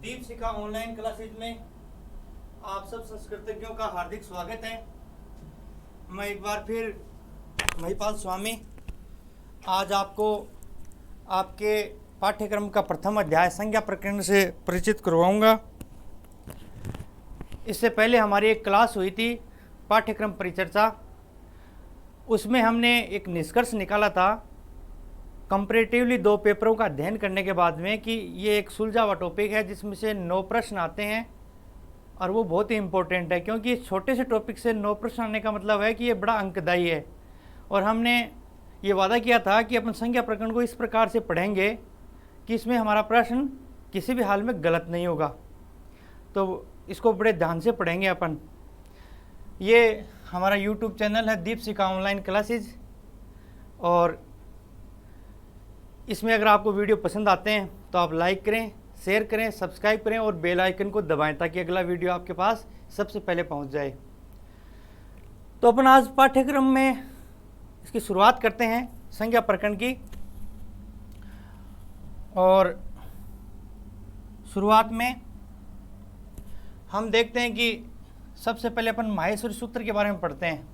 दीप शिखा online classes में आप सब संस्कृतज्ञों का हार्दिक स्वागत है। मैं एक बार फिर महिपाल स्वामी आज आपको आपके पाठ्यक्रम का प्रथम अध्याय संज्ञा प्रकरण से परिचित करवाऊंगा। इससे पहले हमारी एक क्लास हुई थी पाठ्यक्रम परिचर्चा, उसमें हमने एक निष्कर्ष निकाला था कंपैरेटिवली 2 पेपरों का अध्ययन करने के बाद में कि ये एक सुलझा हुआ टॉपिक है जिसमें से 9 प्रश्न आते हैं और वो बहुत ही इम्पोर्टेंट है, क्योंकि छोटे से टॉपिक से 9 प्रश्न आने का मतलब है कि ये बड़ा अंकदायी है। और हमने ये वादा किया था कि अपन संज्ञा प्रकरण को इस प्रकार से पढ़ेंगे कि इसमें हमारा प्रश्न किसी भी हाल में गलत नहीं होगा, तो इसको बड़े ध्यान से पढ़ेंगे अपन। ये हमारा YouTube चैनल है दीप शिखा ऑनलाइन क्लासेज, और इसमें अगर आपको वीडियो पसंद आते हैं तो आप लाइक करें, शेयर करें, सब्सक्राइब करें और बेल आइकन को दबाएं ताकि अगला वीडियो आपके पास सबसे पहले पहुंच जाए। तो अपन आज पाठ्यक्रम में इसकी शुरुआत करते हैं संज्ञा प्रकरण की। और शुरुआत में हम देखते हैं कि सबसे पहले अपन माहेश्वरी सूत्र के बारे में पढ़ते हैं।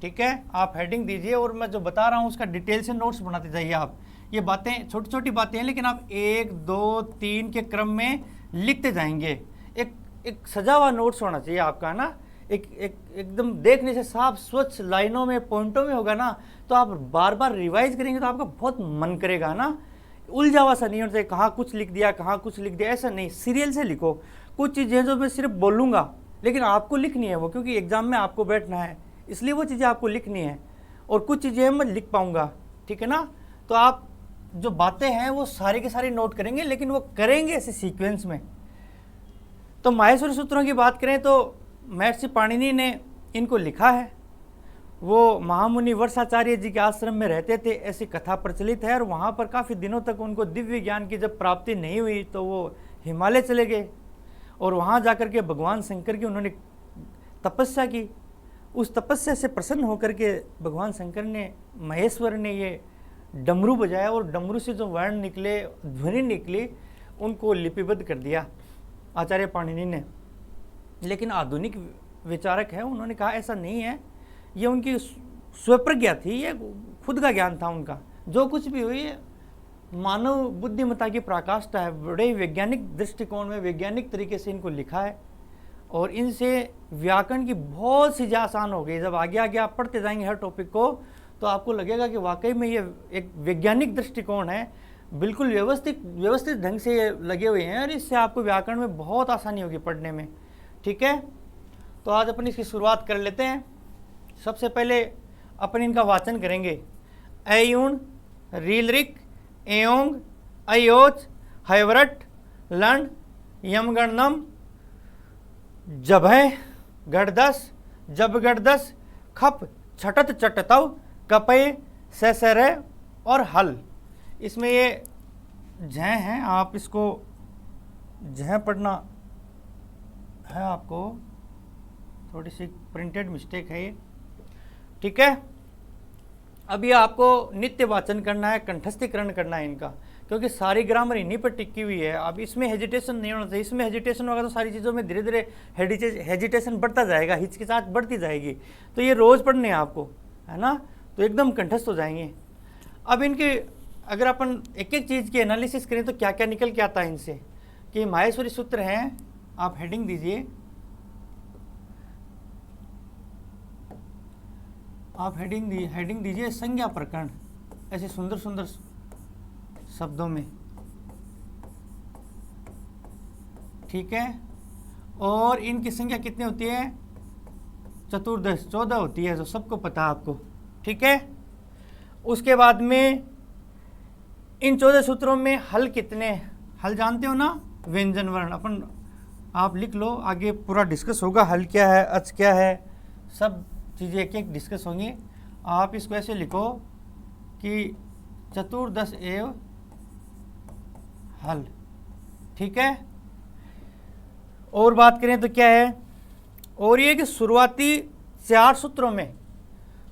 ठीक है, आप हेडिंग दीजिए और मैं जो बता रहा हूँ उसका डिटेल से नोट्स बनाते जाइए। आप ये बातें छोटी छोटी बातें हैं, लेकिन आप 1, 2, 3 के क्रम में लिखते जाएंगे। एक सजा हुआ नोट्स होना चाहिए आपका ना, एकदम देखने से साफ स्वच्छ लाइनों में पॉइंटों में होगा ना, तो आप बार बार रिवाइज करेंगे तो आपका बहुत मन करेगा ना। उलझा हुआ सा नहीं होना चाहिए, कहाँ कुछ लिख दिया कहाँ कुछ लिख दिया, ऐसा नहीं। सीरियल से लिखो। कुछ चीज़ें जो मैं सिर्फ बोलूँगा लेकिन आपको लिखनी है वो, क्योंकि एग्जाम में आपको बैठना है, इसलिए वो चीज़ें आपको लिखनी है। और कुछ चीज़ें मैं लिख पाऊँगा, ठीक है ना। तो आप जो बातें हैं वो सारी की सारी नोट करेंगे, लेकिन वो करेंगे ऐसे सीक्वेंस में। तो माहेश्वरी सूत्रों की बात करें तो महर्षि पाणिनि ने इनको लिखा है। वो महामुनि वर्षाचार्य जी के आश्रम में रहते थे, ऐसी कथा प्रचलित है। और वहाँ पर काफ़ी दिनों तक उनको दिव्य ज्ञान की जब प्राप्ति नहीं हुई तो वो हिमालय चले गए और वहाँ जाकर के भगवान शंकर की उन्होंने तपस्या की। उस तपस्या से प्रसन्न होकर के भगवान शंकर ने, महेश्वर ने ये डमरू बजाया और डमरू से जो वर्ण निकले, ध्वनि निकली, उनको लिपिबद्ध कर दिया आचार्य पाणिनि ने। लेकिन आधुनिक विचारक है, उन्होंने कहा ऐसा नहीं है, ये उनकी स्वप्रज्ञा थी, ये खुद का ज्ञान था उनका। जो कुछ भी हुई मानव बुद्धिमत्ता की पराकाष्ठा है। बड़े वैज्ञानिक दृष्टिकोण में वैज्ञानिक तरीके से इनको लिखा है और इनसे व्याकरण की बहुत सी चीज़ें आसान हो गई। जब आगे आगे आप पढ़ते जाएंगे हर टॉपिक को तो आपको लगेगा कि वाकई में ये एक वैज्ञानिक दृष्टिकोण है, बिल्कुल व्यवस्थित ढंग से ये लगे हुए हैं और इससे आपको व्याकरण में बहुत आसानी होगी पढ़ने में। ठीक है, तो आज अपन इसकी शुरुआत कर लेते हैं। सबसे पहले अपन इनका वाचन करेंगे। अयुण, रीलरिक, एयोंग, अयोच, हैवरट, लंड, यमगणनम, जभय, गढ़दस, जबगढ़दस, खप, छटत, चटतव, कपय, ससरे और हल। इसमें ये झ हैं, आप इसको झ पढ़ना है, आपको थोड़ी सी प्रिंटेड मिस्टेक है ये। ठीक है, अब ये आपको नित्य वाचन करना है, कंठस्थीकरण करना है इनका, क्योंकि सारी ग्रामर इन्हीं पर टिकी हुई है। अब इसमें हेजिटेशन नहीं होना चाहिए। इसमें हेजिटेशन होगा तो सारी चीज़ों में धीरे धीरे हेजिटेशन बढ़ता जाएगा, हिचकिचाहट बढ़ती जाएगी। तो ये रोज़ पढ़ने हैं आपको, है ना, तो एकदम कंठस्थ हो जाएंगे। अब इनके अगर अपन एक एक चीज़ की एनालिसिस करें तो क्या क्या निकल के आता है इनसे, कि माहेश्वरी सूत्र हैं। आप हेडिंग दीजिए, आप हेडिंग दीजिए संज्ञा प्रकरण, ऐसे सुंदर सुंदर शब्दों में। ठीक है, और इनकी संख्या कितनी होती है? चतुर्दश 14 होती है, जो सबको पता है आपको। ठीक है, उसके बाद में इन 14 सूत्रों में हल कितने? हल जानते हो ना, व्यंजन वर्ण। अपन आप लिख लो, आगे पूरा डिस्कस होगा। हल क्या है, अच क्या है, सब चीज़ें एक एक डिस्कस होंगी। आप इसको ऐसे लिखो कि चतुर्दश एव हल। ठीक है, और बात करें तो क्या है, और ये कि शुरुआती 4 सूत्रों में,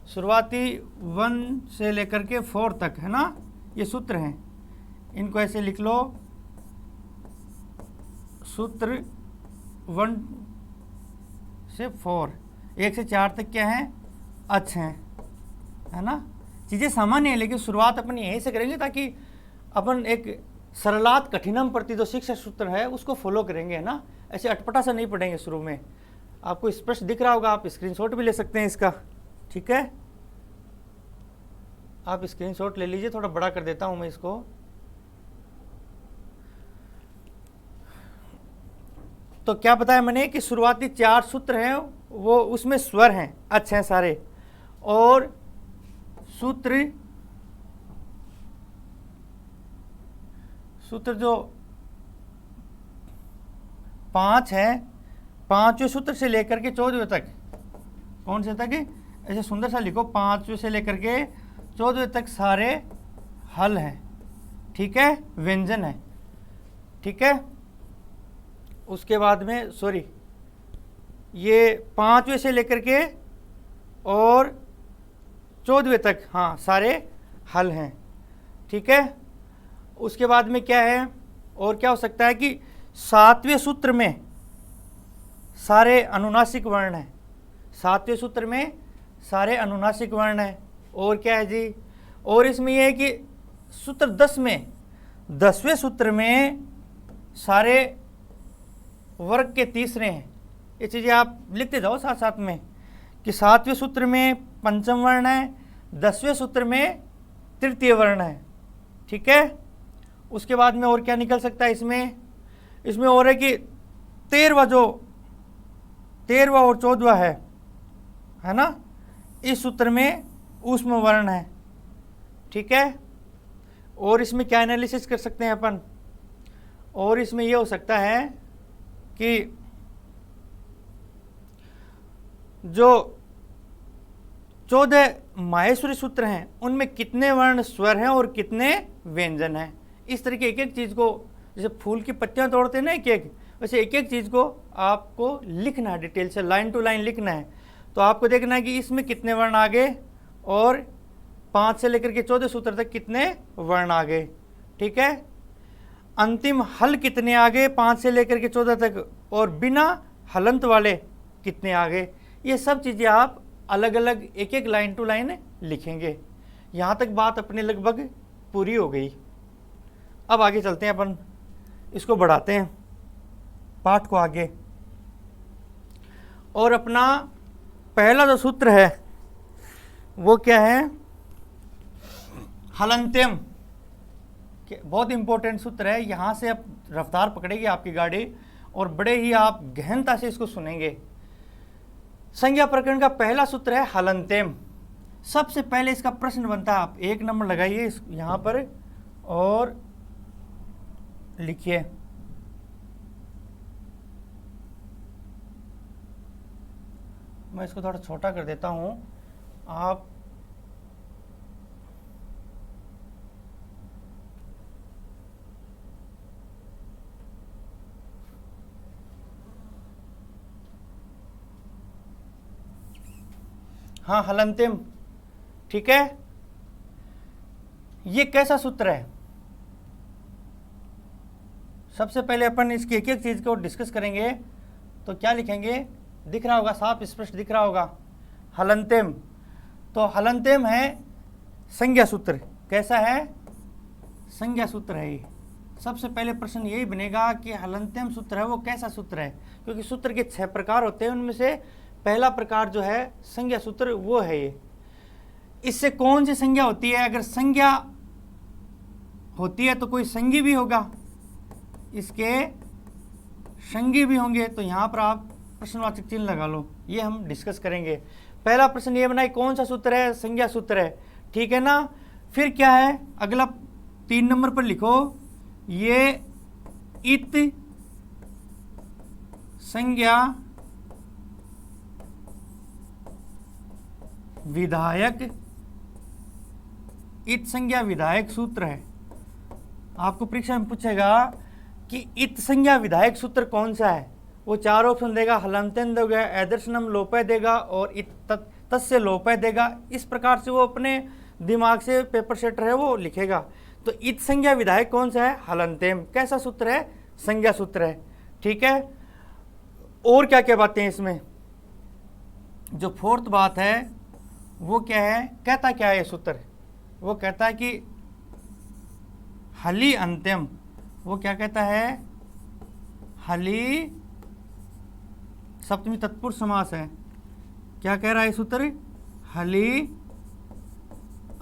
शुरुआती 1 से लेकर के 4 तक, है ना, ये सूत्र हैं। इनको ऐसे लिख लो सूत्र 1 से 4, 1 से 4 तक क्या है, अच्छे हैं, है ना। चीज़ें सामान्य है, लेकिन शुरुआत अपन यहीं से करेंगे ताकि अपन एक सरलात कठिनम प्रति जो शिक्षा सूत्र है उसको फॉलो करेंगे, है ना। ऐसे अटपटा सा नहीं पढ़ेंगे शुरू में। आपको स्पष्ट दिख रहा होगा, आप स्क्रीनशॉट भी ले सकते हैं इसका, ठीक है। आप स्क्रीनशॉट ले लीजिए, थोड़ा बड़ा कर देता हूं मैं इसको। तो क्या बताया मैंने कि शुरुआती 4 सूत्र हैं वो उसमें स्वर हैं, अच्छे हैं सारे, और सूत्र जो 5 है, 5वें सूत्र से लेकर के 14वें तक, कौन से तक, ऐसे सुंदर सा लिखो, 5वें से लेकर के 14वें तक सारे हल हैं, ठीक है, व्यंजन है, ठीक है। उसके बाद में सॉरी, ये 5वें से लेकर के और 14वें तक, हाँ, सारे हल हैं, ठीक है। उसके बाद में क्या है, और क्या हो सकता है कि 7वें सूत्र में सारे अनुनासिक वर्ण हैं, 7वें सूत्र में सारे अनुनासिक वर्ण हैं। और क्या है जी, और इसमें यह है कि सूत्र 10 में, 10वें सूत्र में सारे वर्ग के तीसरे हैं। ये चीज़ें आप लिखते जाओ साथ साथ में कि 7वें सूत्र में पंचम वर्ण है, 10वें सूत्र में तृतीय वर्ण है, ठीक है। उसके बाद में और क्या निकल सकता है इसमें और है कि 13वां और 14वां है ना, इस सूत्र में ऊष्म वर्ण है, ठीक है। और इसमें क्या एनालिसिस कर सकते हैं अपन, और इसमें यह हो सकता है कि जो 14 माहेश्वरी सूत्र हैं उनमें कितने वर्ण स्वर हैं और कितने व्यंजन हैं। इस तरीके एक एक चीज़ को, जैसे फूल की पत्तियां तोड़ते हैं ना एक एक, वैसे एक एक चीज़ को आपको लिखना है, डिटेल से लाइन टू लाइन लिखना है। तो आपको देखना है कि इसमें कितने वर्ण आ गए और 5 से लेकर के 14 सूत्र तक कितने वर्ण आ गए, ठीक है। अंतिम हल कितने आ गए 5 से लेकर के 14 तक, और बिना हलंत वाले कितने आ गए। ये सब चीज़ें आप अलग अलग एक एक लाइन टू लाइन लिखेंगे। यहाँ तक बात अपने लगभग पूरी हो गई। अब आगे चलते हैं, अपन इसको बढ़ाते हैं पाठ को आगे। और अपना पहला जो सूत्र है वो क्या है, हलंत्यम, बहुत इंपॉर्टेंट सूत्र है। यहाँ से अब रफ्तार पकड़ेगी आपकी गाड़ी और बड़े ही आप गहनता से इसको सुनेंगे। संज्ञा प्रकरण का पहला सूत्र है हलंत्यम। सबसे पहले इसका प्रश्न बनता है, आप 1 नंबर लगाइए यहाँ पर और लिखिए मैं इसको थोड़ा छोटा कर देता हूँ आप हाँ, हलंत्यम, ठीक है। ये कैसा सूत्र है, सबसे पहले अपन इसकी एक एक चीज को डिस्कस करेंगे। तो क्या लिखेंगे, दिख रहा होगा, साफ स्पष्ट दिख रहा होगा, हलंत्यम। तो हलंत्यम है संज्ञा सूत्र। कैसा है, संज्ञा सूत्र है ये। सबसे पहले प्रश्न यही बनेगा कि हलंत्यम सूत्र है वो कैसा सूत्र है, क्योंकि सूत्र के 6 प्रकार होते हैं, उनमें से पहला प्रकार जो है संज्ञा सूत्र वो है ये। इससे कौन सी संज्ञा होती है, अगर संज्ञा होती है तो कोई संगी भी होगा, इसके संगी भी होंगे। तो यहाँ पर आप प्रश्नवाचक चिन्ह लगा लो, ये हम डिस्कस करेंगे। पहला प्रश्न ये बनाए कौन सा सूत्र है, संज्ञा सूत्र है, ठीक है ना। फिर क्या है, अगला 3 नंबर पर लिखो, ये इत संज्ञा विधायक, इत संज्ञा विधायक सूत्र है। आपको परीक्षा में पूछेगा कि इत संज्ञा विधायक सूत्र कौन सा है, वो 4 ऑप्शन देगा, हलंत्यम देगा, ऐदर्शनम लोपय देगा और इत तस्य लोपय देगा। इस प्रकार से वो अपने दिमाग से पेपर सेटर है वो लिखेगा। तो इत संज्ञा विधायक कौन सा है, हलंत्यम। कैसा सूत्र है, संज्ञा सूत्र है, ठीक है। और क्या क्या बातें हैं इसमें, जो फोर्थ बात है वो क्या है, कहता क्या है सूत्र, वो कहता है कि हली अंत्यम, वो क्या कहता है, हली सप्तमी तत्पुरुष समास है, क्या कह रहा है सूत्र, हली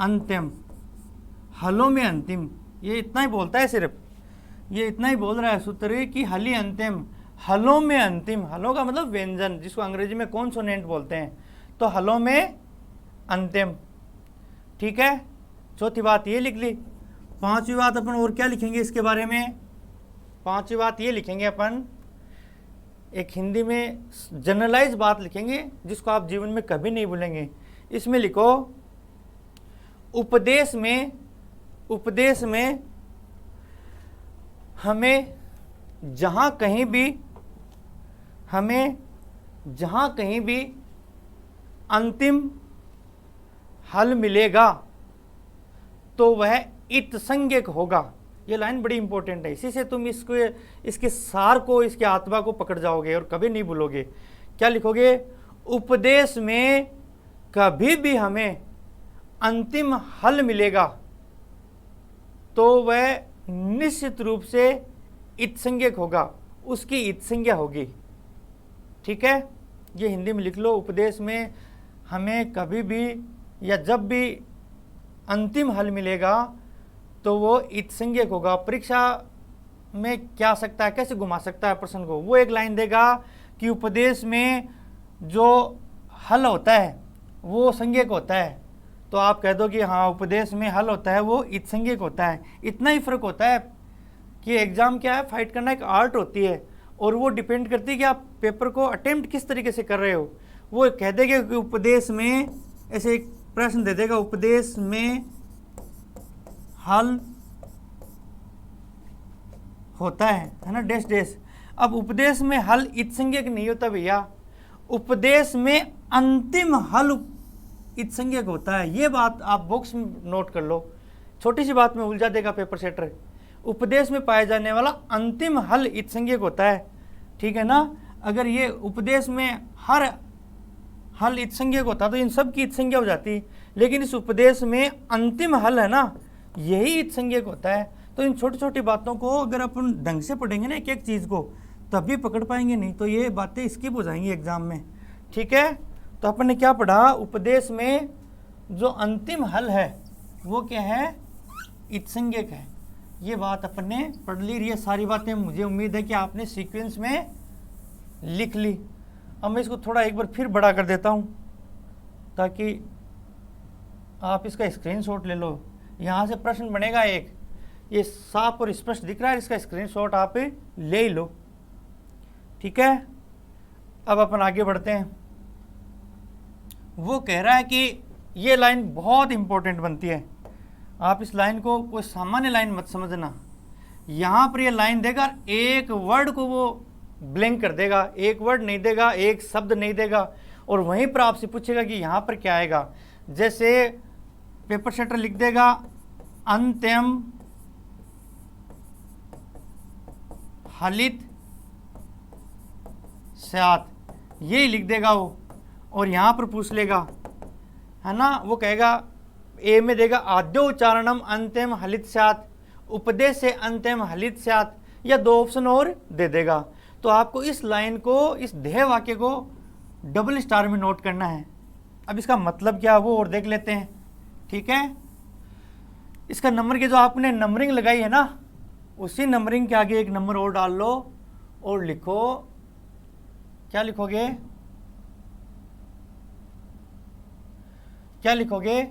अंत्यम, हलों में अंतिम, ये इतना ही बोलता है, सिर्फ ये इतना ही बोल रहा है सूत्र कि हली अंतिम, हलों में अंतिम, हलों का मतलब व्यंजन, जिसको अंग्रेजी में कॉन्सोनेंट बोलते हैं, तो हलों में अंतिम। ठीक है, चौथी बात ये लिख ली। पांचवी बात अपन और क्या लिखेंगे इसके बारे में, पांचवी बात ये लिखेंगे अपन, एक हिंदी में जनरलाइज बात लिखेंगे जिसको आप जीवन में कभी नहीं भूलेंगे। इसमें लिखो, उपदेश में हमें जहाँ कहीं भी अंतिम हल मिलेगा तो वह इत्संज्ञक होगा। ये लाइन बड़ी इंपॉर्टेंट है, इसी से तुम इसके सार को, इसके आत्मा को पकड़ जाओगे और कभी नहीं भूलोगे। क्या लिखोगे, उपदेश में कभी भी हमें अंतिम हल मिलेगा तो वह निश्चित रूप से इत्संज्ञक होगा, उसकी इत्संज्ञा होगी। ठीक है, ये हिंदी में लिख लो, उपदेश में हमें कभी भी या जब भी अंतिम हल मिलेगा तो वो इत्संज्ञक होगा। परीक्षा में क्या आ सकता है, कैसे घुमा सकता है प्रश्न को, वो एक लाइन देगा कि उपदेश में जो हल होता है वो संज्ञक होता है, तो आप कह दो कि हाँ उपदेश में हल होता है वो इत्संज्ञक होता है। इतना ही फर्क होता है कि एग्जाम क्या है, फाइट करना एक आर्ट होती है और वो डिपेंड करती है कि आप पेपर को अटेम्प्ट किस तरीके से कर रहे हो। वो कह देगा कि उपदेश में, ऐसे एक प्रश्न दे देगा, उपदेश में हल होता है ना, डैश डैश। अब उपदेश में हल इत्संज्ञक नहीं होता भैया, उपदेश में अंतिम हल इत्संज्ञक होता है। ये बात आप बॉक्स में नोट कर लो, छोटी सी बात में उलझा देगा पेपर सेटर। उपदेश में पाया जाने वाला अंतिम हल इत्संज्ञक होता है, ठीक है ना। अगर ये उपदेश में हर हल इत्संज्ञक होता तो इन सब की इत्संज्ञा हो जाती, लेकिन इस उपदेश में अंतिम हल है ना, यही इत्संज्ञक होता है। तो इन छोटी छोटी बातों को अगर अपन ढंग से पढ़ेंगे ना एक एक चीज़ को, तभी पकड़ पाएंगे, नहीं तो ये बातें स्किप हो जाएंगी एग्जाम में। ठीक है, तो अपन ने क्या पढ़ा, उपदेश में जो अंतिम हल है वो क्या है, इत्संज्ञक है। ये बात अपन ने पढ़ ली। ये सारी बातें मुझे उम्मीद है कि आपने सीक्वेंस में लिख ली। अब मैं इसको थोड़ा एक बार फिर बड़ा कर देता हूँ ताकि आप इसका स्क्रीनशॉट ले लो। यहाँ से प्रश्न बनेगा एक, ये साफ और स्पष्ट दिख रहा है, इसका स्क्रीनशॉट आप ले ही लो। ठीक है, अब अपन आगे बढ़ते हैं। वो कह रहा है कि ये लाइन बहुत इंपॉर्टेंट बनती है, आप इस लाइन को कोई सामान्य लाइन मत समझना। यहाँ पर ये लाइन देगा, एक वर्ड को वो ब्लैंक कर देगा, एक वर्ड नहीं देगा, एक शब्द नहीं देगा, और वहीं पर आपसे पूछेगा कि यहाँ पर क्या आएगा। जैसे पेपर सेटर लिख देगा अंत्यम हलित स्यात्, यही लिख देगा वो, और यहाँ पर पूछ लेगा, है ना। वो कहेगा ए में देगा आद्यो उच्चारणम अंत्यम हलित स्यात्, उपदेश से अंत्यम हलित स्यात्, या दो ऑप्शन और दे देगा। तो आपको इस लाइन को, इस ध्येय वाक्य को डबल स्टार में नोट करना है। अब इसका मतलब क्या वो और देख लेते हैं। ठीक है, इसका नंबर की जो आपने नंबरिंग लगाई है ना, उसी नंबरिंग के आगे एक नंबर और डाल लो और लिखो, क्या लिखोगे, क्या लिखोगे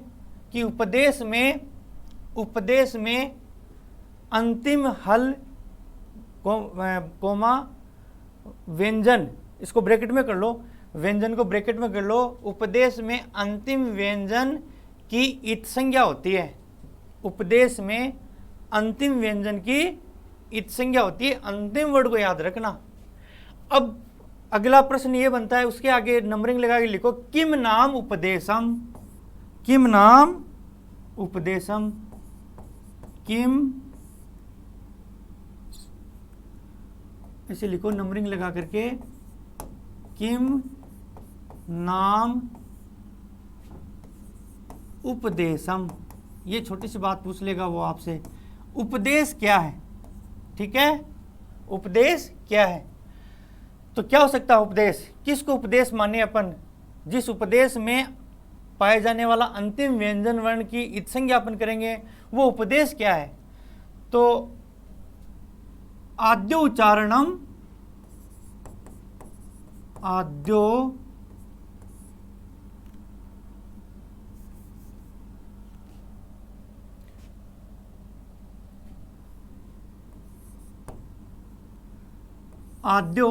कि उपदेश में अंतिम हल कोमा व्यंजन, इसको ब्रैकेट में कर लो, व्यंजन को ब्रैकेट में कर लो। उपदेश में अंतिम व्यंजन की इत्संज्ञा होती है, उपदेश में अंतिम व्यंजन की इत्संज्ञा होती है। अंतिम वर्ड को याद रखना। अब अगला प्रश्न ये बनता है, उसके आगे नंबरिंग लगा के लिखो, किम नाम उपदेशम, किम नाम उपदेशम, किम इसे लिखो नंबरिंग लगा करके, किम नाम उपदेशम। ये छोटी सी बात पूछ लेगा वो आपसे, उपदेश क्या है, ठीक है, उपदेश क्या है। तो क्या हो सकता है उपदेश, किसको उपदेश माने अपन, जिस उपदेश में पाए जाने वाला अंतिम व्यंजन वर्ण की इत संज्ञा अपन करेंगे, वो उपदेश क्या है। तो आद्यो उच्चारणम, आद्यो आद्यो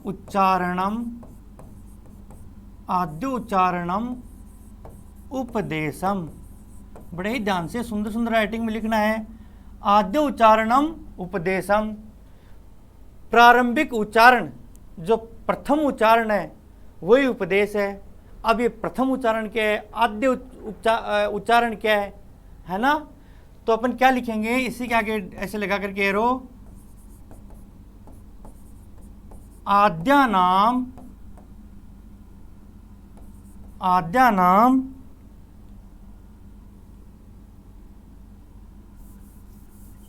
उच्चारणम, आद्यो उच्चारणम उपदेशम। बड़े ही ध्यान से सुंदर सुंदर राइटिंग में लिखना है, आद्यो उच्चारणम उपदेशम। प्रारंभिक उच्चारण, जो प्रथम उच्चारण है वही उपदेश है। अब ये प्रथम उच्चारण क्या है, आद्य उच्चारण क्या है ना। तो अपन क्या लिखेंगे, इसी के आगे ऐसे लगा करके एरो, आद्यानाम, आद्यानाम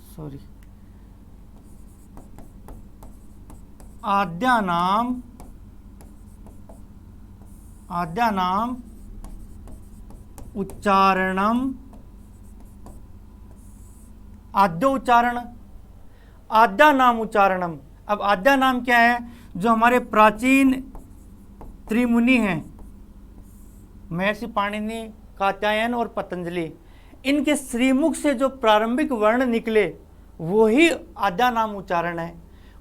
सॉरी आद्यानाम, आद्यानाम उच्चारणम, आद्यो उच्चारण, आद्या नाम उच्चारणम। अब आद्या नाम क्या है, जो हमारे प्राचीन त्रिमुनि हैं, महर्षि पाणिनि, कात्यायन और पतंजलि, इनके श्रीमुख से जो प्रारंभिक वर्ण निकले वही आद्या नाम उच्चारण है।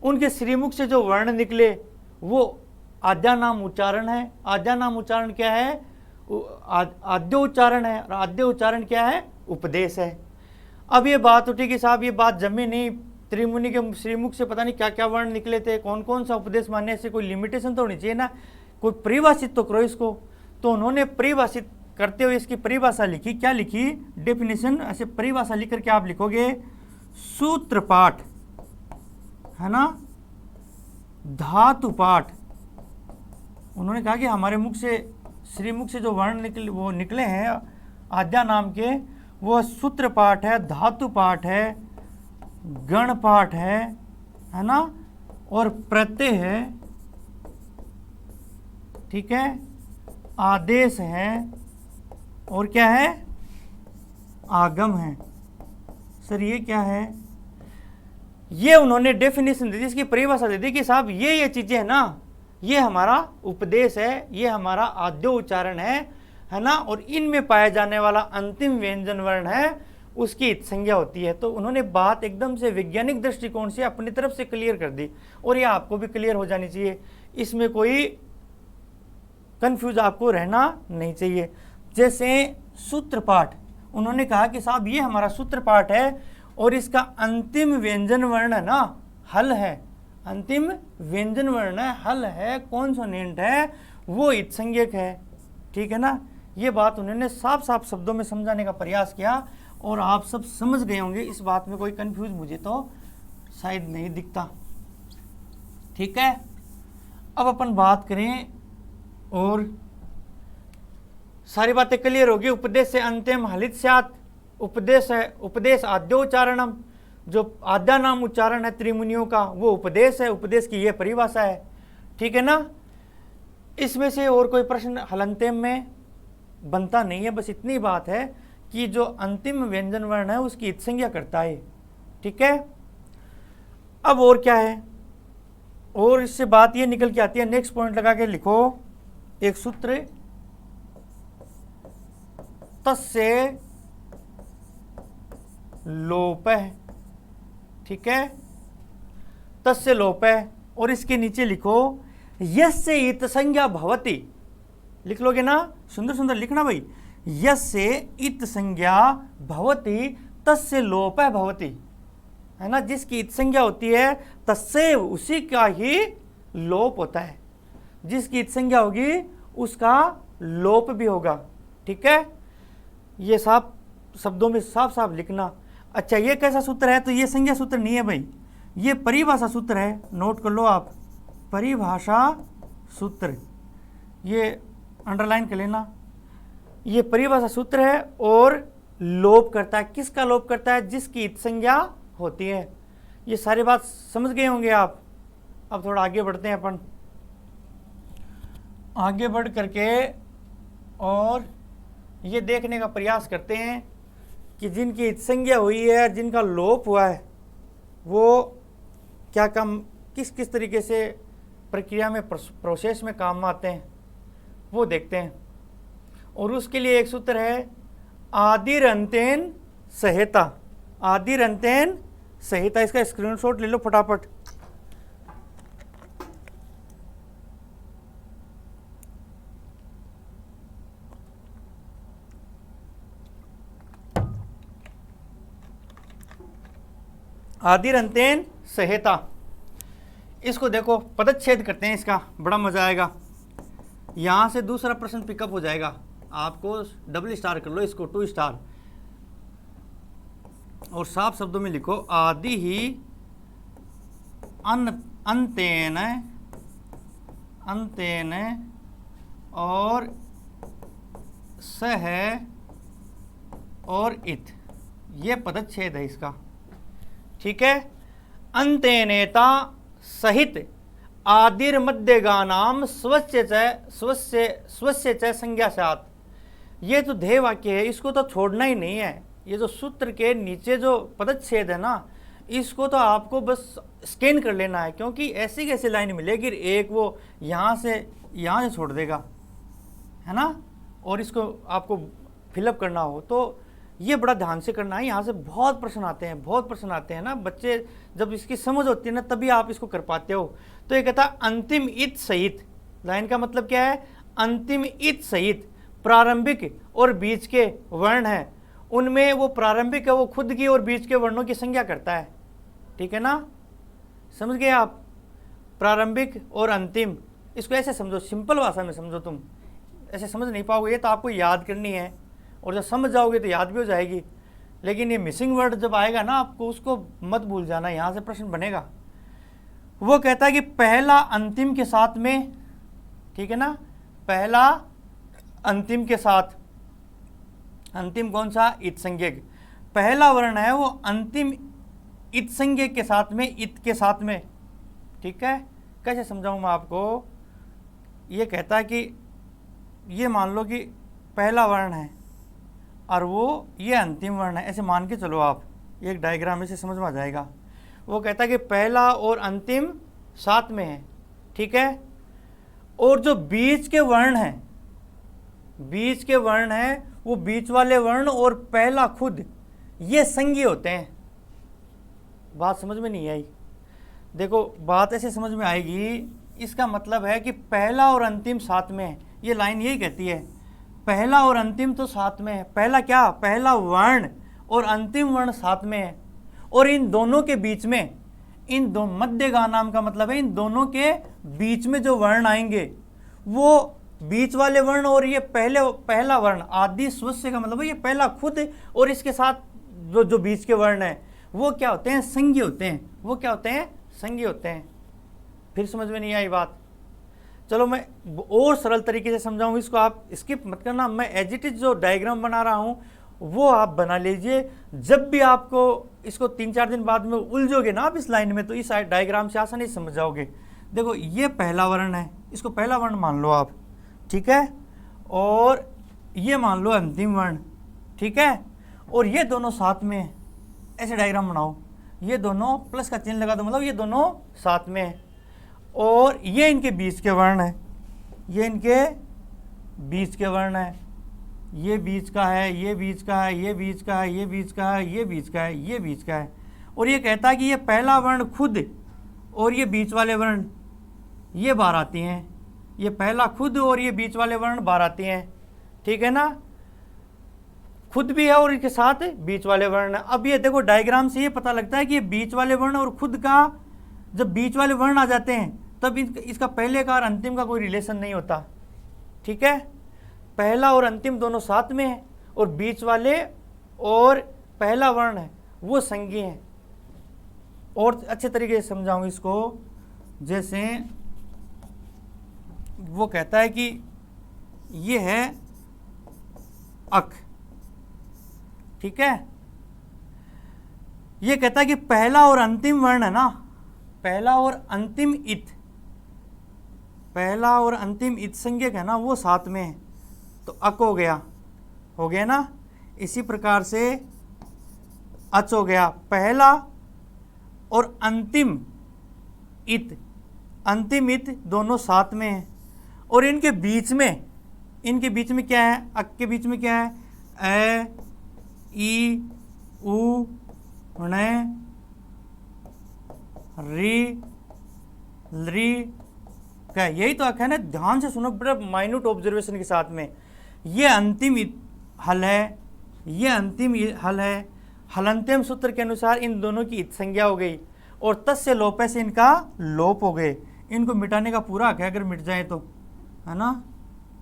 उनके श्रीमुख से जो वर्ण निकले वो आद्या नाम उच्चारण है। आद्या नाम उच्चारण क्या है, आद्य उच्चारण है, और आद्य उच्चारण क्या है, उपदेश है। अब ये बात उठी कि साहब ये बात जमी नहीं, त्रिमुनि के श्रीमुख से पता नहीं क्या क्या वर्ण निकले थे, कौन कौन सा उपदेश मानने से कोई लिमिटेशन तो होनी चाहिए ना, कोई परिभाषित तो करो इसको। तो उन्होंने परिभाषित करते हुए इसकी परिभाषा लिखी, क्या लिखी, डेफिनेशन, ऐसे परिभाषा लिख करके आप लिखोगे सूत्र पाठ, है ना, धातु पाठ। उन्होंने कहा कि हमारे मुख से, श्रीमुख से जो वर्ण वो निकले हैं आद्या नाम के, वो सूत्र पाठ है, धातु पाठ है, गण पाठ है ना, और प्रत्यय है, ठीक है, आदेश है, और क्या है, आगम है। सर ये क्या है, ये उन्होंने डेफिनेशन दे दी, इसकी परिभाषा दे दी कि साहब ये चीजें है ना, ये हमारा उपदेश है, ये हमारा आद्यो उच्चारण है ना, और इनमें पाया जाने वाला अंतिम व्यंजन वर्ण है, उसकी इत संज्ञा होती है। तो उन्होंने बात एकदम से वैज्ञानिक दृष्टिकोण से अपनी तरफ से क्लियर कर दी, और ये आपको भी क्लियर हो जानी चाहिए, इसमें कोई कंफ्यूज आपको रहना नहीं चाहिए। जैसे सूत्र पाठ, उन्होंने कहा कि साहब ये हमारा सूत्र पाठ है और इसका अंतिम व्यंजन वर्ण है ना, हल है, अंतिम व्यंजन वर्ण है, हल है, कॉन्सोनेंट है, वो इत संज्ञक है, ठीक है ना। ये बात उन्होंने साफ साफ शब्दों में समझाने का प्रयास किया, और आप सब समझ गए होंगे, इस बात में कोई कंफ्यूज मुझे तो शायद नहीं दिखता, ठीक है। अब अपन बात करें, और सारी बातें क्लियर होगी। उपदेश से अंतिम हलित स्यात्, उपदेश है, उपदेश आद्योच्चारणम, जो आद्या नाम उच्चारण है त्रिमुनियों का वो उपदेश है, उपदेश की ये परिभाषा है, ठीक है ना। इसमें से और कोई प्रश्न हलंतेम में बनता नहीं है, बस इतनी बात है कि जो अंतिम व्यंजन वर्ण है उसकी इत संज्ञा करता है, ठीक है। अब और क्या है, और इससे बात ये निकल के आती है, नेक्स्ट पॉइंट लगा के लिखो एक सूत्र, तस्य लोप है, ठीक है, तस्य लोप है, और इसके नीचे लिखो यस्य इत संज्ञा भवति, लिख लोगे ना, सुंदर सुंदर लिखना भाई, यस्य इत संज्ञा भवति तस्य लोप भवति, है ना, जिसकी इत संज्ञा होती है तस्य उसी का ही लोप होता है, जिसकी इत संज्ञा होगी उसका लोप भी होगा, ठीक है। ये साहब शब्दों में साफ साफ लिखना। अच्छा, ये कैसा सूत्र है? तो ये संज्ञा सूत्र नहीं है भाई, ये परिभाषा सूत्र है। नोट कर लो आप, परिभाषा सूत्र, ये अंडरलाइन कर लेना। ये परिभाषा सूत्र है और लोप करता है। किसका लोप करता है? जिसकी इत संज्ञा होती है। ये सारी बात समझ गए होंगे आप। अब थोड़ा आगे बढ़ते हैं अपन, आगे बढ़ करके और ये देखने का प्रयास करते हैं कि जिनकी इत संज्ञा हुई है, जिनका लोप हुआ है, वो क्या काम, किस किस तरीके से प्रक्रिया में, प्रोसेस में काम आते हैं, वो देखते हैं। और उसके लिए एक सूत्र है, आदिर अंतेन सहेता। आदिर अंतेन सहेता, इसका स्क्रीनशॉट ले लो फटाफट। आदिर अंतेन सहेता, इसको देखो, पदच्छेद करते हैं इसका, बड़ा मजा आएगा। यहां से दूसरा प्रश्न पिकअप हो जाएगा, आपको डबल स्टार कर लो इसको, 2 स्टार, और साफ शब्दों में लिखो, आदि ही अंतेन अंतेन और सह और इत, ये पदच्छेद है इसका। ठीक है, अंतेनेता सहित आदिर मध्यगानाम स्वस्य च संज्ञासात। ये तो ध्येय वाक्य है, इसको तो छोड़ना ही नहीं है। ये जो सूत्र के नीचे जो पदच्छेद है ना, इसको तो आपको बस स्कैन कर लेना है, क्योंकि ऐसी कैसी लाइन मिलेगी, एक वो यहाँ से छोड़ देगा, है ना, और इसको आपको फिलअप करना हो तो ये बड़ा ध्यान से करना है। यहाँ से बहुत प्रश्न आते हैं, बहुत प्रश्न आते हैं ना, बच्चे जब इसकी समझ होती है ना, तभी आप इसको कर पाते हो। तो ये कहता है अंतिम इत सहित, लाइन का मतलब क्या है? अंतिम इत सहित प्रारंभिक और बीच के वर्ण हैं, उनमें वो प्रारंभिक है, वो खुद की और बीच के वर्णों की संज्ञा करता है। ठीक है ना, समझ गए आप? प्रारंभिक और अंतिम, इसको ऐसे समझो, सिंपल भाषा में समझो। तुम ऐसे समझ नहीं पाओगे, ये तो आपको याद करनी है, और जब समझ जाओगे तो याद भी हो जाएगी। लेकिन ये मिसिंग वर्ड जब आएगा ना आपको, उसको मत भूल जाना, यहाँ से प्रश्न बनेगा। वो कहता है कि पहला अंतिम के साथ में, ठीक है ना, पहला अंतिम के साथ, अंतिम कौन सा? इत संज्ञक। पहला वर्ण है वो अंतिम इत संज्ञक के साथ में, इत के साथ में। ठीक है, कैसे समझाऊं मैं आपको? ये कहता है कि ये मान लो कि पहला वर्ण है और वो ये अंतिम वर्ण है, ऐसे मान के चलो आप, एक डायग्राम में से समझ में आ जाएगा। वो कहता है कि पहला और अंतिम साथ में है, ठीक है, और जो बीच के वर्ण हैं, बीच के वर्ण हैं, वो बीच वाले वर्ण और पहला खुद, ये संज्ञ होते हैं। बात समझ में नहीं आई? देखो, बात ऐसे समझ में आएगी, इसका मतलब है कि पहला और अंतिम साथ में है। ये लाइन यही कहती है, पहला और अंतिम तो साथ में है। पहला क्या? पहला वर्ण और अंतिम वर्ण साथ में है, और इन दोनों के बीच में, इन दो मध्यगा नाम का मतलब है इन दोनों के बीच में जो वर्ण आएंगे, वो बीच वाले वर्ण और ये पहला वर्ण, आदि स्वस्य का मतलब है ये पहला खुद, और इसके साथ जो बीच के वर्ण है, वो क्या होते हैं? संज्ञ होते हैं। वो क्या होते हैं? संज्ञ होते हैं। फिर समझ में नहीं आई बात? चलो मैं और सरल तरीके से समझाऊं, इसको आप स्किप मत करना। मैं एज इट इज जो डायग्राम बना रहा हूं वो आप बना लीजिए। जब भी आपको इसको 3-4 दिन बाद में उलझोगे ना आप इस लाइन में, तो इस डायग्राम से आसानी से समझ जाओगे। देखो, ये पहला वर्ण है, इसको पहला वर्ण मान लो आप, ठीक है, और ये मान लो अंतिम वर्ण, ठीक है, और ये दोनों साथ में है। ऐसे डायग्राम बनाओ, ये दोनों प्लस का चिन्ह लगा दो, मतलब ये दोनों साथ में है, और ये इनके बीच के वर्ण है, ये इनके बीच के वर्ण है, ये बीच का है, ये बीच का है, ये बीच का है, ये बीच का है, ये बीच का है, ये बीच का है। और ये कहता है कि ये पहला वर्ण खुद और ये बीच वाले वर्ण ये बाहर आती हैं, ये पहला खुद और ये बीच वाले वर्ण बाहर आती हैं, ठीक है ना, खुद भी है और इसके साथ बीच वाले वर्ण। अब ये देखो, डायग्राम से ये पता लगता है कि ये बीच वाले वर्ण और खुद का, जब बीच वाले वर्ण आ जाते हैं तब इसका पहले का और अंतिम का कोई रिलेशन नहीं होता, ठीक है। पहला और अंतिम दोनों साथ में है और बीच वाले और पहला वर्ण है वो संज्ञा है। और अच्छे तरीके से समझाऊंगा इसको, जैसे वो कहता है कि ये है अक, ठीक है। ये कहता है कि पहला और अंतिम वर्ण है ना, पहला और अंतिम इत, पहला और अंतिम इत संज्ञक है ना, वो साथ में है, तो अक हो गया ना। इसी प्रकार से अच हो गया। पहला और अंतिम इत दोनों साथ में है, और इनके बीच में क्या है, अक के बीच में क्या है, ए ई उ णे री ली क्या, यही तो अक है ना। ध्यान से सुनो, बड़ा माइन्यूट ऑब्जर्वेशन के साथ में। ये अंतिम हल है, ये अंतिम हल है। हलंत्यम सूत्र के अनुसार इन दोनों की इत संज्ञा हो गई, और तस्य लोपे से इनका लोप हो गए। इनको मिटाने का पूरा हक है अगर मिट जाए तो, है ना।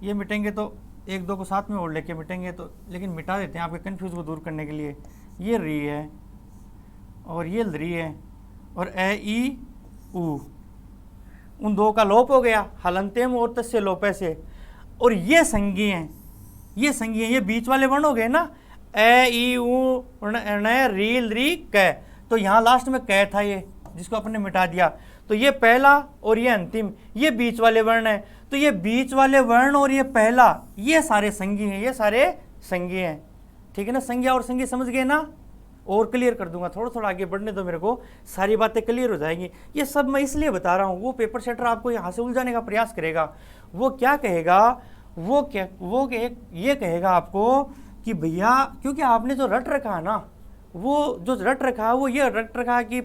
ये मिटेंगे तो एक दो को साथ में और लेके मिटेंगे तो, लेकिन मिटा देते हैं आपके कंफ्यूज को दूर करने के लिए। ये री है और ये री है, और ए ई उ, उन दो का लोप हो गया हलंत्यम और तस्य लोपे से। और ये संज्ञा हैं, ये बीच वाले वर्ण हो गए ना, ए ई उ ण री ली क। तो यहाँ लास्ट में क था ये, जिसको अपने मिटा दिया। तो ये पहला और ये अंतिम, ये बीच वाले वर्ण है। तो ये बीच वाले वर्ण और ये पहला, ये सारे संज्ञा हैं, ये सारे संज्ञा हैं, ठीक है ना। संज्ञा और संज्ञा समझ गए ना। और क्लियर कर दूंगा, थोड़ा थोड़ा आगे बढ़ने दो मेरे को, सारी बातें क्लियर हो जाएंगी। ये सब मैं इसलिए बता रहा हूँ, वो पेपर सेटर आपको यहाँ से उलझाने का प्रयास करेगा। वो क्या कहेगा, ये कहेगा आपको कि भैया, क्योंकि आपने जो रट रखा है ना, वो जो रट रखा है वो ये रट रखा है कि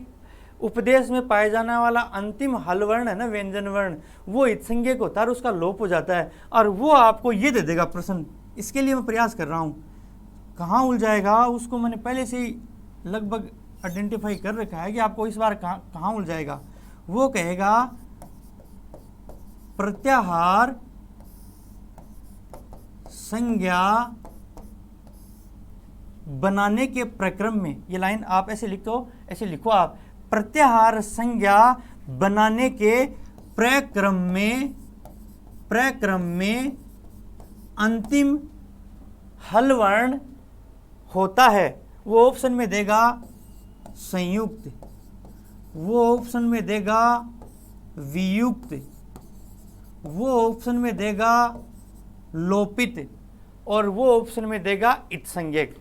उपदेश में पाए जाने वाला अंतिम हल वर्ण है ना, व्यंजन वर्ण, वो इत्संज्ञक होता है और उसका लोप हो जाता है, और वो आपको ये दे देगा प्रश्न। इसके लिए मैं प्रयास कर रहा हूँ। कहाँ उलझाएगा उसको मैंने पहले से ही लगभग आइडेंटिफाई कर रखा है कि आपको इस बार कहाँ उलझाएगा। वो कहेगा प्रत्याहार संज्ञा बनाने के प्रक्रम में, ये लाइन आप ऐसे लिखो आप, प्रत्याहार संज्ञा बनाने के प्रक्रम में अंतिम हल वर्ण होता है। वो ऑप्शन में देगा संयुक्त, वो ऑप्शन में देगा वियुक्त, वो ऑप्शन में देगा लोपित, और वो ऑप्शन में देगा इत्संज्ञक।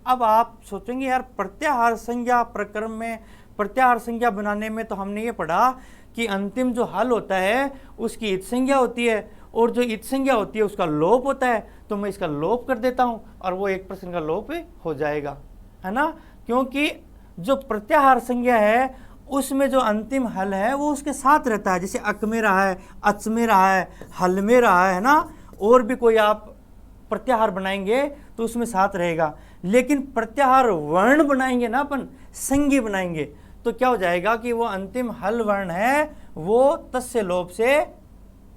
अब आप सोचेंगे यार, प्रत्याहार संज्ञा प्रक्रम में प्रत्याहार संज्ञा बनाने में तो हमने ये पढ़ा कि अंतिम जो हल होता है उसकी इत्संज्ञा होती है, और जो इत्संज्ञा होती है उसका लोप होता है। तो मैं इसका लोप कर देता हूँ और वो एक प्रश्न का लोप हो जाएगा, है ना। क्योंकि जो प्रत्याहार संज्ञा है उसमें जो अंतिम हल है वो उसके साथ रहता है, जैसे अक में रहा है, अच में रहा है, हल में रहा है ना। और भी कोई आप प्रत्याहार बनाएंगे तो उसमें साथ रहेगा। लेकिन प्रत्याहार वर्ण बनाएंगे ना अपन, संज्ञा बनाएंगे, तो क्या हो जाएगा कि वो अंतिम हल वर्ण है वो तस्य लोप से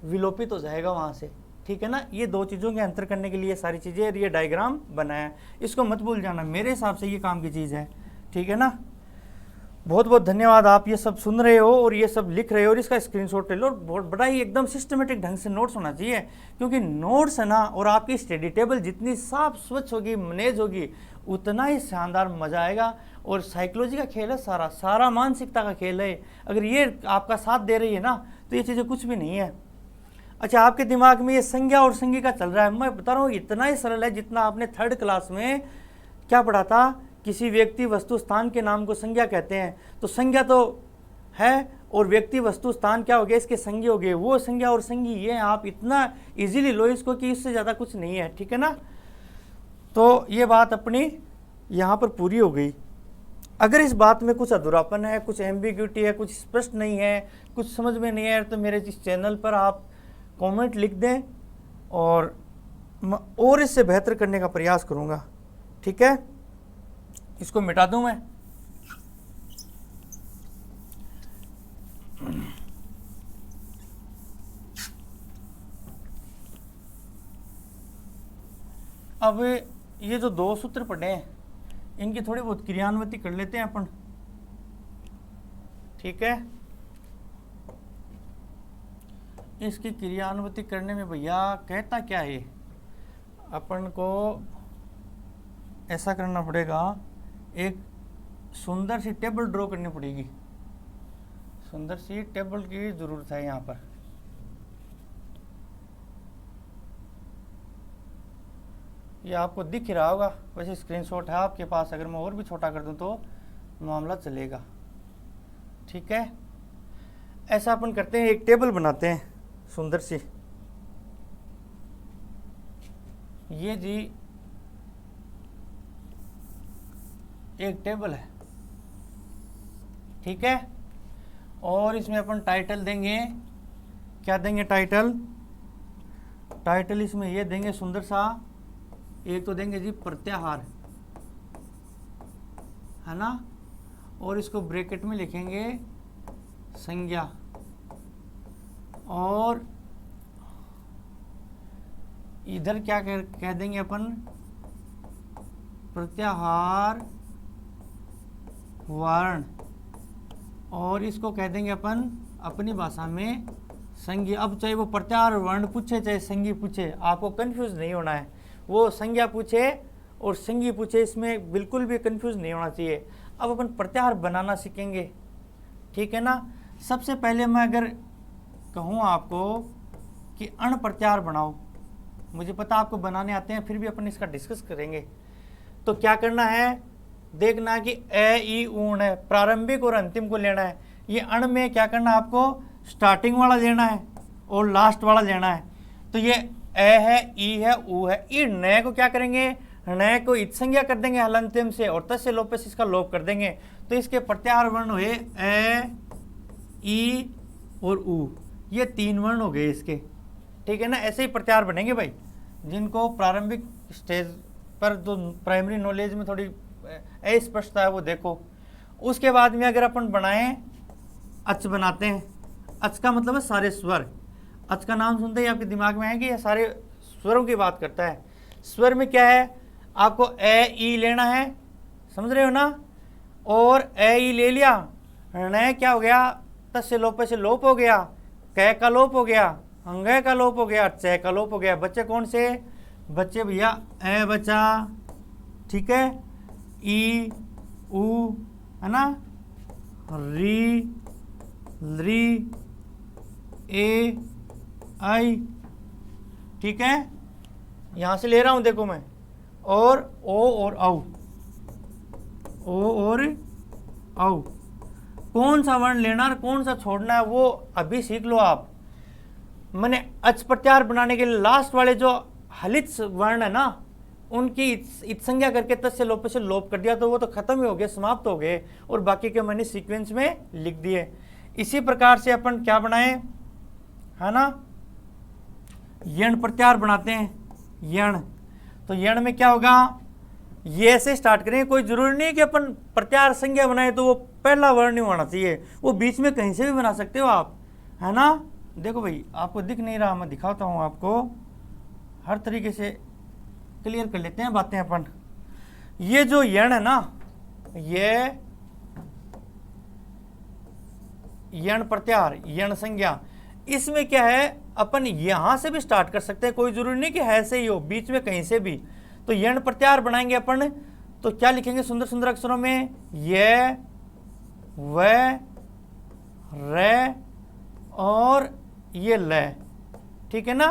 विलोपित हो जाएगा वहां से, ठीक है ना। ये दो चीज़ों के अंतर करने के लिए सारी चीज़ें, ये डायग्राम बनाया, इसको मत भूल जाना, मेरे हिसाब से ये काम की चीज़ है, ठीक है ना। बहुत बहुत धन्यवाद, आप ये सब सुन रहे हो और ये सब लिख रहे हो, और इसका स्क्रीनशॉट ले लो। बहुत बड़ा ही एकदम सिस्टमेटिक ढंग से नोट्स होना चाहिए, क्योंकि नोट्स है ना, और आपकी स्टडी टेबल जितनी साफ स्वच्छ होगी, मैनेज होगी, उतना ही शानदार मजा आएगा। और साइकोलॉजी का खेल है, सारा मानसिकता का खेल है। अगर ये आपका साथ दे रही है ना, तो ये चीज़ें कुछ भी नहीं है। अच्छा, आपके दिमाग में ये संज्ञा और संज्ञा का चल रहा है, मैं बता रहा हूँ इतना ही सरल है जितना आपने 3rd क्लास में क्या पढ़ा था, किसी व्यक्ति वस्तु स्थान के नाम को संज्ञा कहते हैं। तो संज्ञा तो है, और व्यक्ति वस्तु स्थान क्या हो गया, इसके संज्ञा हो गए। वो संज्ञा और संज्ञा ये आप इतना इजीली लो इसको कि इससे ज़्यादा कुछ नहीं है, ठीक है ना। तो ये बात अपनी यहाँ पर पूरी हो गई। अगर इस बात में कुछ अधूरापन है, कुछ एम्बिग्यूटी है, कुछ स्पष्ट नहीं है, कुछ समझ में नहीं है, तो मेरे इस चैनल पर आप कमेंट लिख दें और इससे बेहतर करने का प्रयास करूँगा, ठीक है। इसको मिटा दूं मैं। अब ये जो 2 सूत्र पढ़े हैं, इनकी थोड़ी बहुत क्रियान्विति कर लेते हैं अपन, ठीक है। इसकी क्रियान्विति करने में भैया कहता क्या है, अपन को ऐसा करना पड़ेगा, एक सुंदर सी टेबल ड्रॉ करनी पड़ेगी, सुंदर सी टेबल की जरूरत है यहाँ पर। ये आपको दिख ही रहा होगा, वैसे स्क्रीनशॉट है आपके पास, अगर मैं और भी छोटा कर दूं तो मामला चलेगा, ठीक है। ऐसा अपन करते हैं, एक टेबल बनाते हैं सुंदर सी, ये जी एक टेबल है, ठीक है। और इसमें अपन टाइटल देंगे, क्या देंगे टाइटल, टाइटल इसमें ये देंगे सुंदर सा, एक तो देंगे जी प्रत्याहार, है ना, और इसको ब्रैकेट में लिखेंगे संज्ञा, और इधर क्या कह देंगे अपन, प्रत्याहार वर्ण, और इसको कह देंगे अपन अपनी भाषा में संज्ञी। अब चाहे वो प्रत्याहार वर्ण पूछे चाहे संज्ञी पूछे, आपको कंफ्यूज नहीं होना है, वो संज्ञा पूछे और संज्ञी पूछे, इसमें बिल्कुल भी कंफ्यूज नहीं होना चाहिए। अब अपन प्रत्याहार बनाना सीखेंगे, ठीक है ना। सबसे पहले मैं अगर कहूँ आपको कि अण प्रत्याहार बनाओ, मुझे पता आपको बनाने आते हैं, फिर भी अपन इसका डिस्कस करेंगे। तो क्या करना है, देखना है कि ए ई ऊण है, प्रारंभिक और अंतिम को लेना है। ये अण में क्या करना है, आपको स्टार्टिंग वाला लेना है और लास्ट वाला लेना है। तो ये ए है, ई है, ऊ है, ई नए को क्या करेंगे, नए को इत संज्ञा कर देंगे हलंत्यम से, और तस्य लोप से इसका लोप कर देंगे। तो इसके प्रत्याहार वर्ण हुए ए, ई और ऊ, ये तीन वर्ण हो गए इसके, ठीक है ना। ऐसे ही प्रत्याहार बनेंगे भाई, जिनको प्रारंभिक स्टेज पर जो प्राइमरी नॉलेज में थोड़ी अस्पष्टता है वो देखो। उसके बाद में अगर अपन बनाएं, अच बनाते हैं, अच का मतलब है सारे स्वर। अच का नाम सुनते ही आपके दिमाग में है कि ये सारे स्वरों की बात करता है। स्वर में क्या है, आपको ए ई लेना है, समझ रहे हो ना, और ए ई ले लिया, न क्या हो गया, तस्य लोप से लोप हो गया, कै का लोप हो गया, अंग का लोप हो गया, च का लोप हो गया। बच्चे कौन से बच्चे भैया, ए बचा, ठीक है, ई ऊ, है ना, री ली ए आई, ठीक है। यहां से ले रहा हूं देखो मैं, और ओ और औ, ओ और औ, कौन सा वर्ण लेना और कौन सा छोड़ना है वो अभी सीख लो आप। मैंने अच प्रत्याहार बनाने के लिए लास्ट वाले जो हलित वर्ण है ना, उनकी इत संज्ञा करके तस्य लोप से लोप कर दिया, तो वो तो खत्म ही हो गए, समाप्त हो गए, और बाकी के मैंने सीक्वेंस में लिख दिए। इसी प्रकार से अपन क्या बनाए, है ना, यण प्रत्याहार बनाते हैं, यण। तो यण में क्या होगा, ये से स्टार्ट करेंगे, कोई जरूरी नहीं कि अपन प्रत्याहार संज्ञा बनाए तो वो पहला वर्ण नहीं होना चाहिए, वो बीच में कहीं से भी बना सकते हो आप, है ना। देखो भाई, आपको दिख नहीं रहा, मैं दिखाता हूँ आपको, हर तरीके से क्लियर कर लेते हैं बातें अपन। ये जो यण है ना, ये यण प्रत्याहार, यण संज्ञा, इसमें क्या है, अपन यहां से भी स्टार्ट कर सकते हैं, कोई जरूरी नहीं कि ऐसे ही हो, बीच में कहीं से भी। तो यण प्रत्याहार बनाएंगे अपन, तो क्या लिखेंगे सुंदर सुंदर अक्षरों में, ये, व, रे और ये ल, ठीक है ना।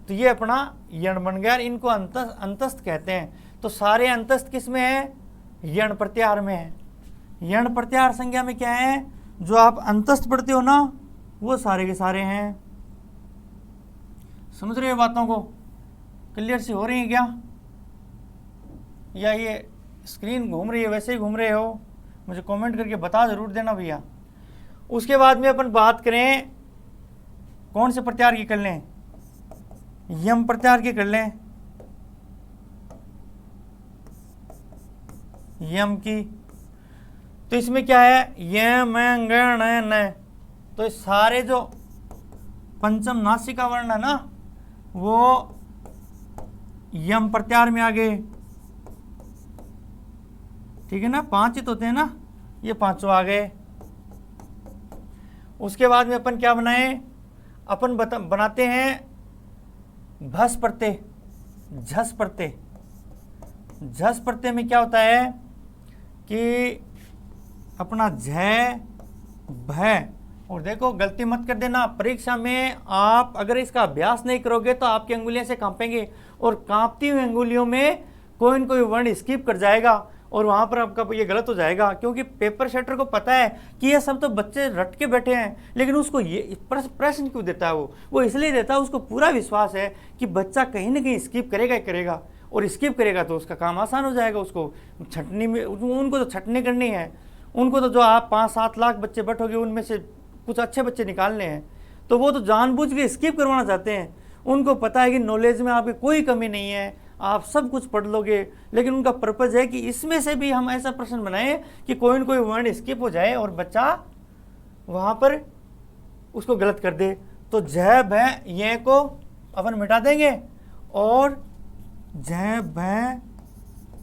तो ये अपना यण बन गया, इनको अंतस्थ कहते हैं। तो सारे अंतस्थ किस में है, यण प्रत्याहार में है। यण प्रत्याहार संज्ञा में क्या है, जो आप अंतस्थ पढ़ते हो ना, वो सारे के सारे हैं। समझ रहे हो बातों को, क्लियर सी हो रही है क्या, या ये स्क्रीन घूम रही है, वैसे ही घूम रहे हो, मुझे कमेंट करके बता जरूर देना भैया। उसके बाद में अपन बात करें कौन से प्रत्याहार की कर लें, यम प्रत्याहार की कर लें, यम की। तो इसमें क्या है, यम न, तो सारे जो पंचम नासिका वर्ण है ना, वो यम प्रत्याहार में आ गए। ठीक है ना, 5 ही तो होते हैं ना, ये 5 आ गए। उसके बाद में अपन क्या बनाए, अपन बनाते हैं भस प्रत्यय, झस प्रत्यय। झस प्रत्यय में क्या होता है कि अपना झ भ, और देखो गलती मत कर देना, परीक्षा में आप अगर इसका अभ्यास नहीं करोगे तो आपकी अंगुलियां से कांपेंगे, और कांपती हुई अंगुलियों में कोई न कोई वर्ण स्किप कर जाएगा और वहां पर आपका ये गलत हो जाएगा, क्योंकि पेपर सेटर को पता है कि ये सब तो बच्चे रट के बैठे हैं, लेकिन उसको ये प्रश्न क्यों देता है, वो इसलिए देता है, उसको पूरा विश्वास है कि बच्चा कहीं ना कहीं स्किप करेगा ही करेगा, और स्किप करेगा तो उसका काम आसान हो जाएगा। उसको छटनी में, उनको तो छटनी करनी है, उनको तो जो आप 5-7 लाख बच्चे बैठोगे उनमें से कुछ अच्छे बच्चे निकालने हैं, तो वो तो जानबूझ के स्किप करवाना चाहते हैं। उनको पता है कि नॉलेज में आपकी कोई कमी नहीं है, आप सब कुछ पढ़ लोगे, लेकिन उनका पर्पज़ है कि इसमें से भी हम ऐसा प्रश्न बनाएं कि कोई न कोई वर्ण स्किप हो जाए और बच्चा वहाँ पर उसको गलत कर दे। तो झ भ ये को अपन मिटा देंगे, और झ भ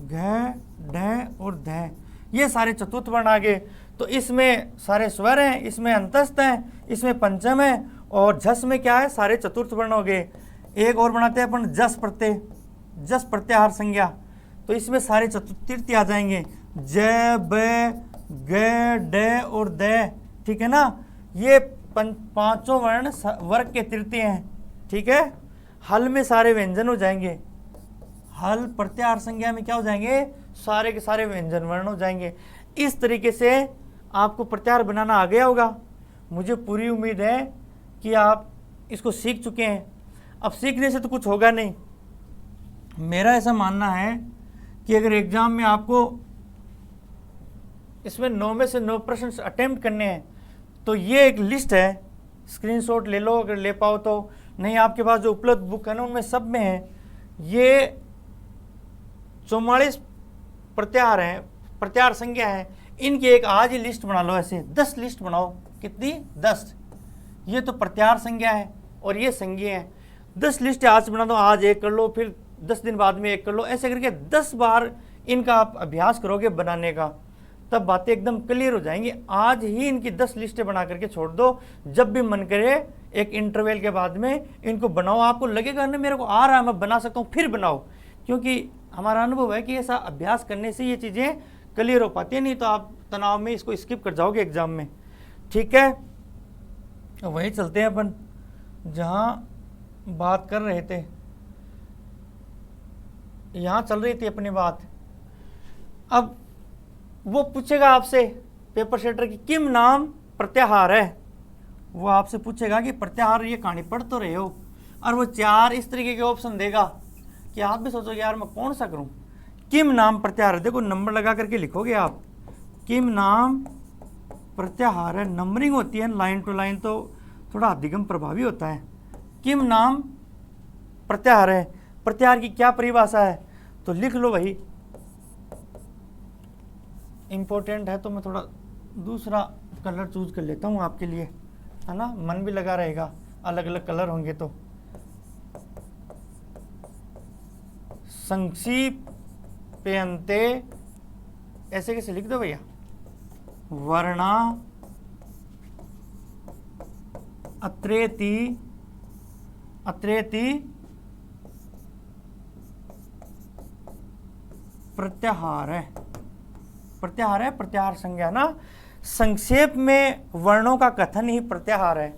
घ ढ और ध, ये सारे चतुर्थ वर्ण आ गए। तो इसमें सारे स्वर हैं, इसमें अंतस्थ हैं, इसमें पंचम है, और झस में क्या है, सारे चतुर्थ वर्ण हो गए। एक और बनाते हैं अपन जस प्रत्यय, जस प्रत्याहार संज्ञा। तो इसमें सारे चतुर्थी आ जाएंगे, ज ब ग ड और द, ठीक है ना, ये पांचों वर्ण वर्ग के तृतीय हैं, ठीक है। हल में सारे व्यंजन हो जाएंगे, हल प्रत्याहार संज्ञा में क्या हो जाएंगे, सारे के सारे व्यंजन वर्ण हो जाएंगे। इस तरीके से आपको प्रत्याहार बनाना आ गया होगा। मुझे पूरी उम्मीद है कि आप इसको सीख चुके हैं। अब सीखने से तो कुछ होगा नहीं, मेरा ऐसा मानना है कि अगर एग्जाम में आपको इसमें 9 में से 9 प्रश्न अटेम्प्ट करने हैं तो ये एक लिस्ट है, स्क्रीनशॉट ले लो अगर ले पाओ तो, नहीं आपके पास जो उपलब्ध बुक है ना उनमें सब में है। ये 44 प्रत्याहार हैं, प्रत्याहार संज्ञा है, इनकी एक आज ही लिस्ट बना लो, ऐसे 10 लिस्ट बनाओ। कितनी? 10। ये तो प्रत्याहार संज्ञा है और ये संज्ञा है। 10 लिस्ट आज बना दो, आज एक कर लो, फिर 10 दिन बाद में एक कर लो, ऐसे करके 10 बार इनका आप अभ्यास करोगे बनाने का, तब बातें एकदम क्लियर हो जाएंगी। आज ही इनकी 10 लिस्टें बना करके छोड़ दो, जब भी मन करे एक इंटरवल के बाद में इनको बनाओ। आपको लगेगा ना मेरे को आ रहा है, मैं बना सकता हूँ, फिर बनाओ, क्योंकि हमारा अनुभव है कि ऐसा अभ्यास करने से ये चीज़ें क्लियर हो पाती है, नहीं तो आप तनाव में इसको स्किप कर जाओगे एग्जाम में, ठीक है। वहीं चलते हैं अपन जहाँ बात कर रहे थे, यहाँ चल रही थी अपनी बात। अब वो पूछेगा आपसे पेपर सेटर की किम नाम प्रत्याहार है, वो आपसे पूछेगा कि प्रत्याहार ये कहानी पढ़ तो रहे हो, और वो 4 इस तरीके के ऑप्शन देगा कि आप भी सोचोगे यार मैं कौन सा करूं। किम नाम प्रत्याहार, देखो नंबर लगा करके लिखोगे आप, किम नाम प्रत्याहार है, नंबरिंग होती है लाइन टू लाइन तो थोड़ा अधिगम प्रभावी होता है। किम नाम प्रत्याहार है, प्रत्याहार की क्या परिभाषा है, तो लिख लो भाई, इंपॉर्टेंट है तो मैं थोड़ा दूसरा कलर चूज कर लेता हूँ आपके लिए, है ना, मन भी लगा रहेगा, अलग अलग कलर होंगे तो। संक्षिप्यन्ते ऐसे कैसे लिख दो भैया, वर्णा अत्रेति अत्रेति प्रत्याहार है, प्रत्याहार है, प्रत्याहार संज्ञा ना। संक्षेप में वर्णों का कथन ही प्रत्याहार है,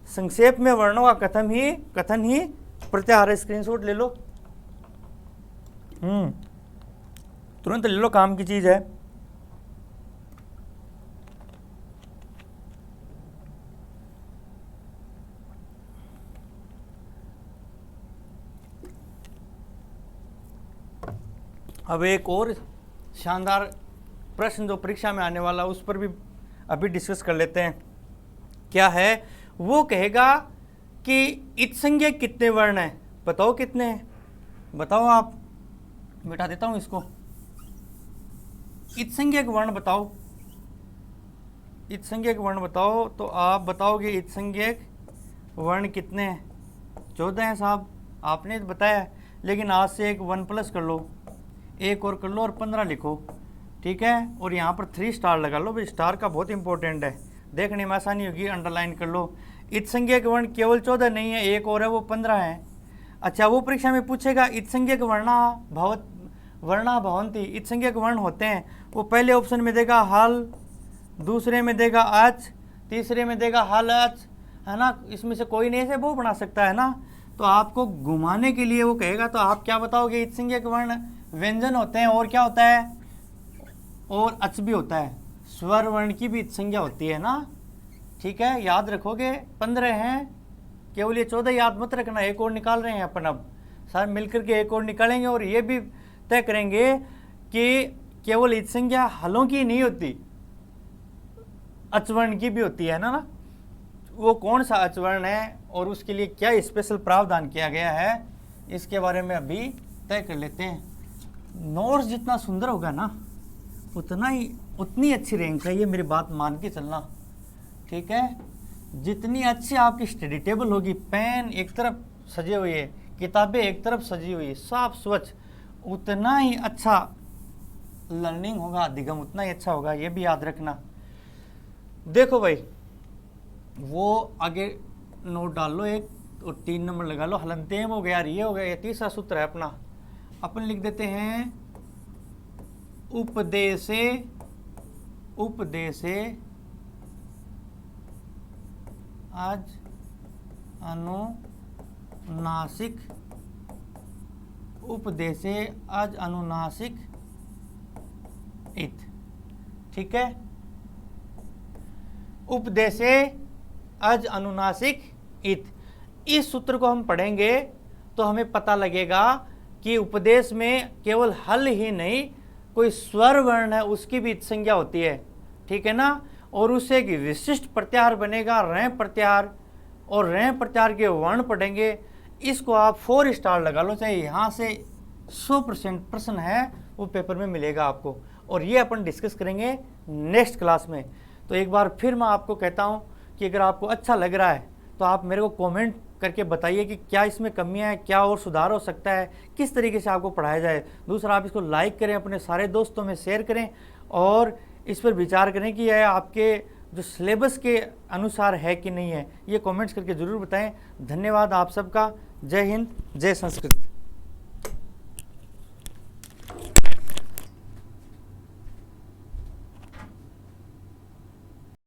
संक्षेप में वर्णों का कथन ही प्रत्याहार है। स्क्रीनशॉट ले लो, तुरंत ले लो, काम की चीज है। अब एक और शानदार प्रश्न जो परीक्षा में आने वाला उस पर भी अभी डिस्कस कर लेते हैं। क्या है वो, कहेगा कि इत्संज्ञक कितने वर्ण हैं, बताओ कितने हैं, बताओ आप, मिटा देता हूं इसको। इत्संज्ञक वर्ण बताओ, इत्संज्ञक वर्ण बताओ, तो आप बताओगे इत्संज्ञक वर्ण कितने हैं, 14 हैं साहब, आपने बताया, लेकिन आज से एक 1+ कर लो, एक और कर लो और 15 लिखो, ठीक है, और यहाँ पर 3 स्टार लगा लो भाई, स्टार का बहुत इंपॉर्टेंट है, देखने में आसानी होगी, अंडरलाइन कर लो। इत संज्ञा के वर्ण केवल 14 नहीं है, एक और है वो 15 है। अच्छा, वो परीक्षा में पूछेगा इत संज्ञा के वर्णा भवंती, इत संज्ञा के वर्ण होते हैं, वो पहले ऑप्शन में देगा हल, दूसरे में देगा अच, तीसरे में देगा हल अच, है ना, इसमें से कोई नहीं से वो बना सकता है ना। तो आपको घुमाने के लिए वो कहेगा, तो आप क्या बताओगे, इत संज्ञा के वर्ण व्यंजन होते हैं, और क्या होता है, और अच भी होता है, स्वर वर्ण की भी इत संज्ञा होती है ना। ठीक है, याद रखोगे, 15 हैं, केवल ये 14 याद मत रखना, एक और निकाल रहे हैं अपन, अब सारे मिलकर के एक और निकालेंगे, और ये भी तय करेंगे कि केवल इत संज्ञा हलों की नहीं होती, अचवर्ण की भी होती है ना। वो कौन सा अचवर्ण है और उसके लिए क्या स्पेशल प्रावधान किया गया है, इसके बारे में अभी तय कर लेते हैं। नोट्स जितना सुंदर होगा ना, उतनी अच्छी रैंक है, ये मेरी बात मान के चलना। ठीक है, जितनी अच्छी आपकी स्टडी टेबल होगी, पेन एक तरफ सजे हुए, किताबें एक तरफ सजी हुई, साफ स्वच्छ, उतना ही अच्छा लर्निंग होगा, अधिगम उतना ही अच्छा होगा, ये भी याद रखना। देखो भाई, वो आगे नोट डाल लो एक, और 3 नंबर लगा लो, हलंतेम हो गया, ये हो गया, ये तीसरा सूत्र है अपना। अपन लिख देते हैं उपदेशे आज अनुनासिक, उपदेशे आज अनुनासिक इत। ठीक है, उपदेशे आज अनुनासिक इत, इस सूत्र को हम पढ़ेंगे तो हमें पता लगेगा कि उपदेश में केवल हल ही नहीं, कोई स्वर वर्ण है उसकी भी इत संज्ञा होती है। ठीक है ना, और उससे एक विशिष्ट प्रत्याहार बनेगा, रह प्रत्याहार, और रह प्रत्याहार के वर्ण पढ़ेंगे। इसको आप 4 स्टार लगा लो, चाहे यहाँ से 100% प्रश्न है वो पेपर में मिलेगा आपको, और ये अपन डिस्कस करेंगे नेक्स्ट क्लास में। तो एक बार फिर मैं आपको कहता हूँ कि अगर आपको अच्छा लग रहा है तो आप मेरे को कमेंट करके बताइए कि क्या इसमें कमियां हैं, क्या और सुधार हो सकता है, किस तरीके से आपको पढ़ाया जाए। दूसरा, आप इसको लाइक करें, अपने सारे दोस्तों में शेयर करें, और इस पर विचार करें कि यह आपके जो सिलेबस के अनुसार है कि नहीं है, ये कमेंट्स करके ज़रूर बताएं। धन्यवाद आप सबका। जय हिंद, जय संस्कृत।